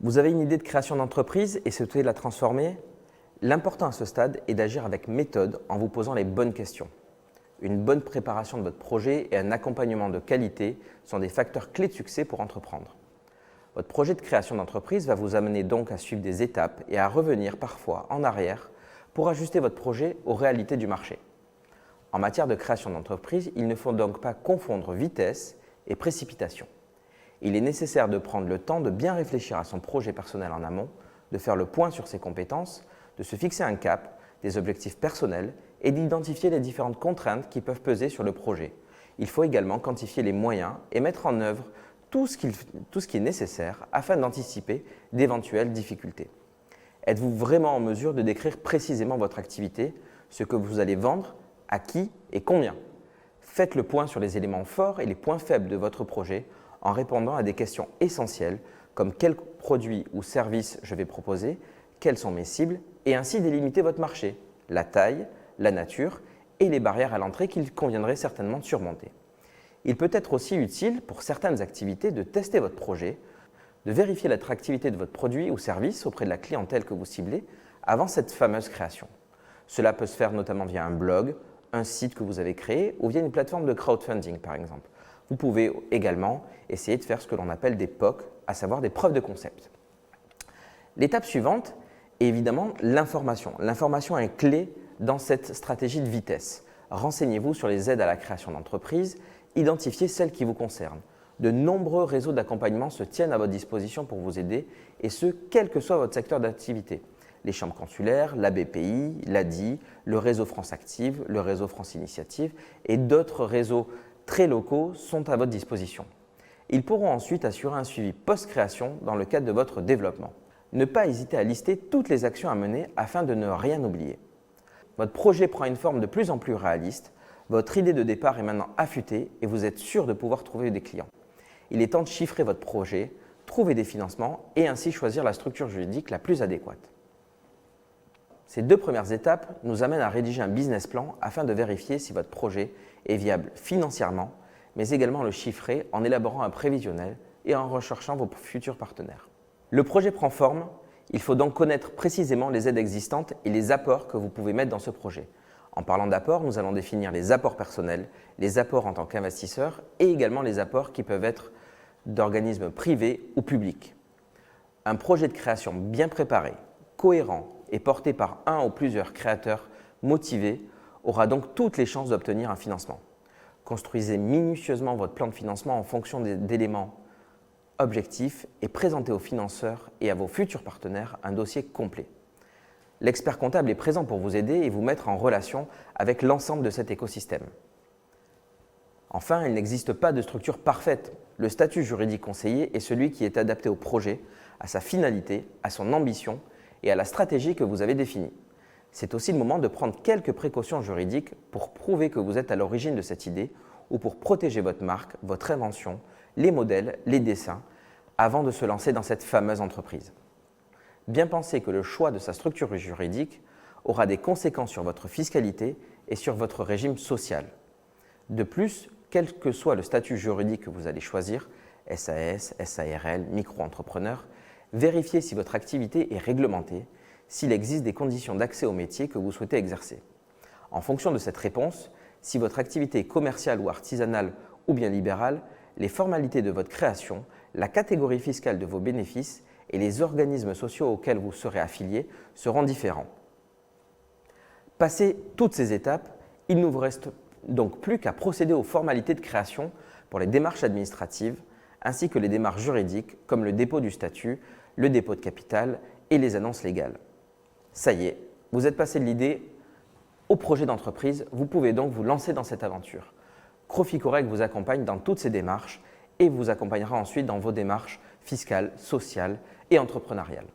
Vous avez une idée de création d'entreprise et souhaitez la transformer? L'important à ce stade est d'agir avec méthode en vous posant les bonnes questions. Une bonne préparation de votre projet et un accompagnement de qualité sont des facteurs clés de succès pour entreprendre. Votre projet de création d'entreprise va vous amener donc à suivre des étapes et à revenir parfois en arrière pour ajuster votre projet aux réalités du marché. En matière de création d'entreprise, il ne faut donc pas confondre vitesse et précipitation. Il est nécessaire de prendre le temps de bien réfléchir à son projet personnel en amont, de faire le point sur ses compétences, de se fixer un cap, des objectifs personnels et d'identifier les différentes contraintes qui peuvent peser sur le projet. Il faut également quantifier les moyens et mettre en œuvre tout ce qui est nécessaire afin d'anticiper d'éventuelles difficultés. Êtes-vous vraiment en mesure de décrire précisément votre activité, ce que vous allez vendre, à qui et combien? Faites le point sur les éléments forts et les points faibles de votre projet en répondant à des questions essentielles comme quel produit ou service je vais proposer, quelles sont mes cibles et ainsi délimiter votre marché, la taille, la nature et les barrières à l'entrée qu'il conviendrait certainement de surmonter. Il peut être aussi utile pour certaines activités de tester votre projet, de vérifier l'attractivité de votre produit ou service auprès de la clientèle que vous ciblez avant cette fameuse création. Cela peut se faire notamment via un blog, un site que vous avez créé ou via une plateforme de crowdfunding par exemple. Vous pouvez également essayer de faire ce que l'on appelle des POC, à savoir des preuves de concept. L'étape suivante est évidemment l'information. L'information est clé dans cette stratégie de vitesse. Renseignez-vous sur les aides à la création d'entreprise, identifiez celles qui vous concernent. De nombreux réseaux d'accompagnement se tiennent à votre disposition pour vous aider, et ce, quel que soit votre secteur d'activité. Les chambres consulaires, la BPI, l'ADI, le réseau France Active, le réseau France Initiative et d'autres réseaux très locaux sont à votre disposition. Ils pourront ensuite assurer un suivi post-création dans le cadre de votre développement. Ne pas hésiter à lister toutes les actions à mener afin de ne rien oublier. Votre projet prend une forme de plus en plus réaliste, votre idée de départ est maintenant affûtée et vous êtes sûr de pouvoir trouver des clients. Il est temps de chiffrer votre projet, trouver des financements et ainsi choisir la structure juridique la plus adéquate. Ces deux premières étapes nous amènent à rédiger un business plan afin de vérifier si votre projet est viable financièrement, mais également le chiffrer en élaborant un prévisionnel et en recherchant vos futurs partenaires. Le projet prend forme, il faut donc connaître précisément les aides existantes et les apports que vous pouvez mettre dans ce projet. En parlant d'apports, nous allons définir les apports personnels, les apports en tant qu'investisseur et également les apports qui peuvent être d'organismes privés ou publics. Un projet de création bien préparé, cohérent et porté par un ou plusieurs créateurs motivés aura donc toutes les chances d'obtenir un financement. Construisez minutieusement votre plan de financement en fonction d'éléments objectifs et présentez aux financeurs et à vos futurs partenaires un dossier complet. L'expert comptable est présent pour vous aider et vous mettre en relation avec l'ensemble de cet écosystème. Enfin, il n'existe pas de structure parfaite. Le statut juridique conseillé est celui qui est adapté au projet, à sa finalité, à son ambition et à la stratégie que vous avez définie. C'est aussi le moment de prendre quelques précautions juridiques pour prouver que vous êtes à l'origine de cette idée ou pour protéger votre marque, votre invention, les modèles, les dessins, avant de se lancer dans cette fameuse entreprise. Bien penser que le choix de sa structure juridique aura des conséquences sur votre fiscalité et sur votre régime social. De plus, quel que soit le statut juridique que vous allez choisir, SAS, SARL, micro-entrepreneur, vérifiez si votre activité est réglementée, s'il existe des conditions d'accès au métier que vous souhaitez exercer. En fonction de cette réponse, si votre activité est commerciale ou artisanale ou bien libérale, les formalités de votre création, la catégorie fiscale de vos bénéfices et les organismes sociaux auxquels vous serez affilié seront différents. Passé toutes ces étapes, il ne vous reste donc plus qu'à procéder aux formalités de création pour les démarches administratives ainsi que les démarches juridiques comme le dépôt du statut, le dépôt de capital et les annonces légales. Ça y est, vous êtes passé de l'idée au projet d'entreprise, vous pouvez donc vous lancer dans cette aventure. Crofi-Corec vous accompagne dans toutes ces démarches et vous accompagnera ensuite dans vos démarches fiscales, sociales et entrepreneuriales.